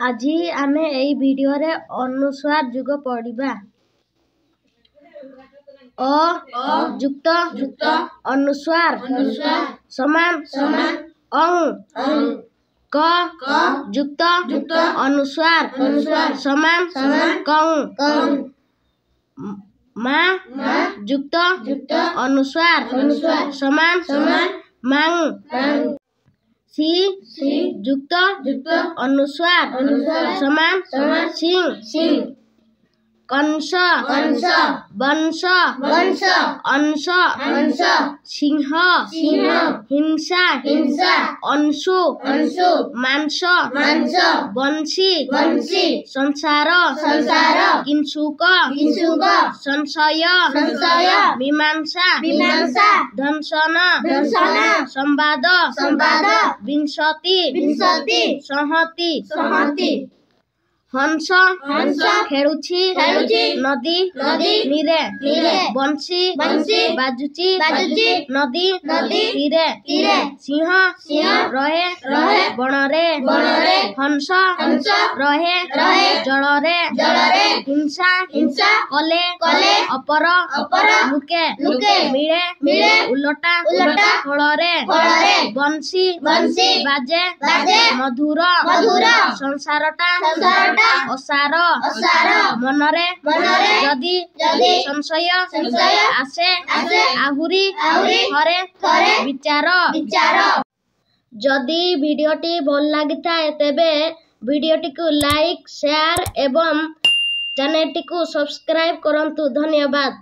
ଆଜି ଆମେ ଏହି ଭିଡିଓରେ ଅନୁସ୍ୱାର ଯୁଗ ପଢିବା। ଅ ଯୁକ୍ତ ଅନୁସ୍ୱାର ସମାନ ଅଂ। କ ଯୁକ୍ତ ଅନୁସ୍ୱାର ସମାନ କଂ। ମା ଯୁକ୍ତ ଅନୁସ୍ୱାର ସମାନ ମାଂ। ସି ଯୁକ୍ତ ଅନୁସ୍ୱାର ସମାନ ସିଂ। କଂସ ବଂଶ ଅଂଶ ସିଂହ ହିଂସା ଅଂଶୁ ମାଂସ ବଂଶୀ ସଂସାର କିଂସୁକ ସଂଶୟ ମୀମାଂସା ଦଂଶନ ସମ୍ବାଦ ବିଂଶତି ସଂହତି। ହଂସ ଖେଳୁଛି ନଦୀ ତୀରେ ବଂଶୀ ବାଜୁଛି ନଦୀ ତୀରେ। ସିଂହ ରହେ ବଣରେ ହଂସ ରହେ ଜଳରେ। ହିଂସା କଲେ ଅପର ଲୁକେ ମିଳେ ଉଲଟା ଫଳରେ। ବଂଶୀ ବାଜେ ମଧୁର ସଂସାରଟା ଅସାର। ମନରେ ଯଦି ସଂଶୟ ଆସେ ଆହୁରି ଥରେ ବିଚାର। ଯଦି ଭିଡିଓଟି ଭଲ ଲାଗିଥାଏ ତେବେ ଭିଡିଓଟିକୁ ଲାଇକ୍, ସେୟାର ଏବଂ ଚ୍ୟାନେଲଟିକୁ ସବସ୍କ୍ରାଇବ କରନ୍ତୁ। ଧନ୍ୟବାଦ।